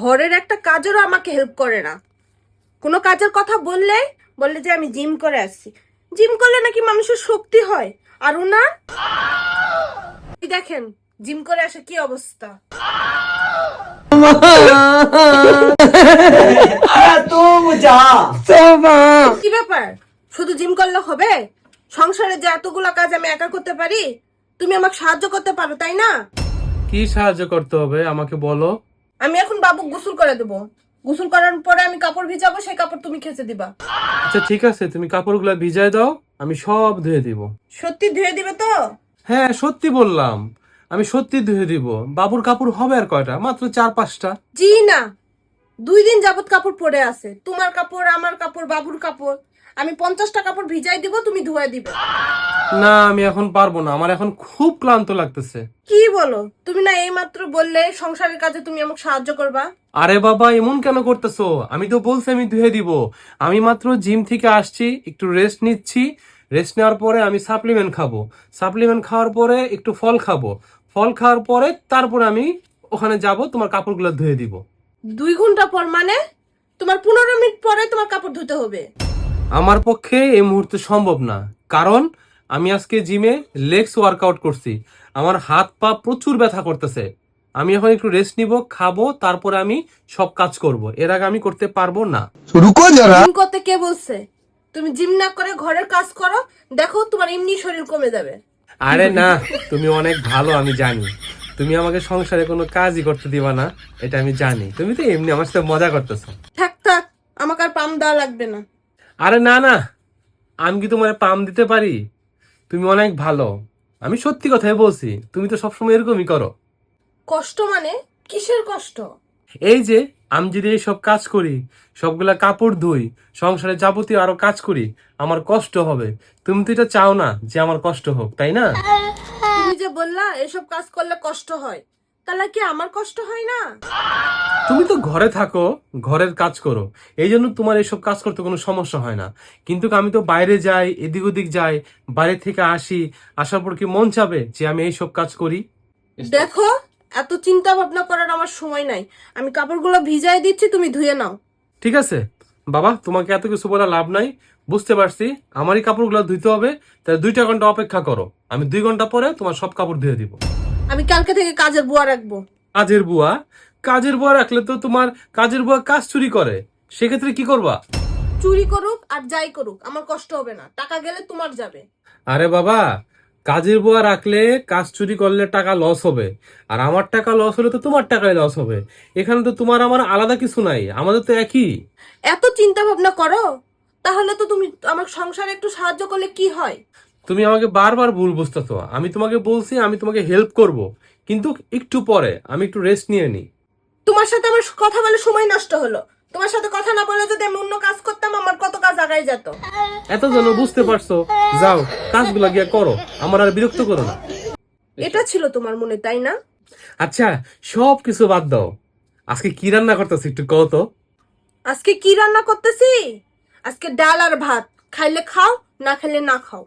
ঘরের একটা কাজেরও আমাকে হেল্প করে না। কোনো কাজের কথা বললে যে আমি জিম করে আসছি। জিম করলে নাকি মানুষের শক্তি হয়, আর ওনার দেখেন জিম করে আসে কি অবস্থা। কি ব্যাপার, শুধু জিম করলে হবে? সংসারে যে এতগুলা কাজ আমি একা করতে পারি, তুমি আমাকে সাহায্য করতে পারো তাই না? কি সাহায্য করতে হবে আমাকে বলো। আমি এখন বাবু গোসল করে দেবো। গোসল করার পরে আমি কাপড় ভিজাবো, সেই কাপড় তুমি খেঁচে দিবা। আচ্ছা ঠিক আছে, তুমি কাপড়গুলো ভিজায় দাও, আমি সব ধুয়ে দিব। সত্যি ধুয়ে দিবে তো? হ্যাঁ সত্যি বললাম, আমি সত্যি ধুয়ে দিব। বাবুর কাপড় হবে আর কয়টা, মাত্র 4-5টা। জি না, 2 দিন যাবত কাপড় পরে আছে। তোমার কাপড়, আমার কাপড়, বাবুর কাপড়। আমি 50টা কাপড় ভিজাই দিব, তুমি ধুয়ে দিবে। না আমি এখন পারবো না, আমার এখন খুব ক্লান্ত লাগতেছে। কি বলো? তুমি না এইমাত্র বললে সংসারের কাজে তুমি আমাকে সাহায্য করবা। আরে বাবা এমন কেন করতেছো? আমি তো বলছি আমি ধুয়ে দিব। আমি মাত্র জিম থেকে আসছি, একটু রেস্ট নিচ্ছি। রেস্ট নেওয়ার পরে আমি সাপ্লিমেন্ট খাবো। সাপ্লিমেন্ট খাওয়ার পরে একটু ফল খাবো। ফল খাওয়ার পরে তারপরে আমি ওখানে যাব, তোমার কাপড়গুলো ধুয়ে দিব। 2 ঘন্টা পর মানে? তোমার 15 মিনিট পরে তোমার কাপড় ধুতে হবে। আমার পক্ষে এই মুহূর্তে সম্ভব না, কারণ আমি আজকে জিমে লেগস ওয়ার্কআউট করছি। আমার হাত পা প্রচুর ব্যথা করতেছে। আমি এখন একটু রেস্ট নিব, খাবো, তারপরে আমি সব কাজ করব। এর আগে আমি করতে পারবো না। জিম করতে কে বলছে? তুমি জিম না করে ঘরের কাজ করো, দেখো তোমার এমনি শরীর কমে যাবে। আরে না, তুমি অনেক ভালো আমি জানি। তুমি আমাকে সংসারে কোনো কাজই করতে দিবা না, এটা আমি জানি। তুমি তো এমনি আমার সাথে মজা করতেছো। থাক থাক, আমাকে আর পাম দেওয়া লাগবে না। আরে না না, আমি কি তোমার পাম দিতে পারি? তুমি অনেক ভালো, আমি সত্যি কথাই বলছি। তুমি তো সবসময় এরকমই করো। কষ্ট মানে? কিসের কষ্ট? এই যে আমি যদি এইসব কাজ করি, সবগুলা কাপড় ধুই, সংসারে যাবতীয় আরো কাজ করি, আমার কষ্ট হবে। তুমি তো এটা চাও না যে আমার কষ্ট হোক, তাই না? তুমি যে বললা এসব কাজ করলে কষ্ট হয়, তাহলে কি আমার কষ্ট হয় না? তুমি তো ঘরে থাকো, ঘরের কাজ করো, এই জন্য তোমার এসব কাজ করতে কোনো সমস্যা হয় না। কিন্তু আমি তো বাইরে যাই, এদিক ওদিক যাই, বাইরে থেকে আসি, আসার পর কি মন চাবে যে আমি এইসব কাজ করি? দেখো, এত চিন্তা ভাবনা করার আমার সময় নাই। আমি কাপড়গুলো ভিজাই দিচ্ছি, তুমি ধুয়ে নাও। ঠিক আছে বাবা, তোমাকে এত কিছু বলা লাভ নাই। বুঝতে পারছি, আমারই কাপড়গুলো ধুইতে হবে। তাই 2টা ঘন্টা অপেক্ষা করো, আমি 2 ঘন্টা পরে তোমার সব কাপড় ধুয়ে দিব। আমি কালকে থেকে কাজের বুয়া রাখবো। কাজের বুয়া? কাজের বুয়া রাখলে তো তোমার কাজের বুয়া কাজ চুরি করে, সেক্ষেত্রে কি করবা? চুরি করুক আর যাই করুক, আমার কষ্ট হবে না। টাকা গেলে তোমার যাবে। আরে বাবা, কাজের বুয়া রাখলে কাজ চুরি করলে টাকা লস হবে, আর আমার টাকা লস হলে তো তোমার টাকায় লস হবে। এখানে তো তোমার আমার আলাদা কিছু নাই, আমাদের তো একই। এত চিন্তা ভাবনা করো? তাহলে তো তুমি আমার সংসারে একটু সাহায্য করলে কি হয়? তুমি আমাকে বারবার ভুল বুঝতেছো। আমি তোমাকে বলছি আমি তোমাকে হেল্প করব, কিন্তু একটু পরে আমি একটু রেস্ট নিয়ে নিই। তোমার সাথে আমার কথা বলে সময় নষ্ট হলো। তোমার সাথে কথা না বলে যদি আমি অন্য কাজ করতাম, আমার কত কাজ আগাই যেত। এত যেন বুঝতে পারছো, যাও কাজগুলা গিয়া করো, আমার আর বিরক্ত করো না। এটা ছিল তোমার মনে, তাই না? আচ্ছা সব কিছু বাদ দাও, আজকে কি রান্না করতেছি একটু কও তো। আজকে কি রান্না করতেছি? আজকে ডাল আর ভাত। খাইলে খাও, না খাইলে না খাও।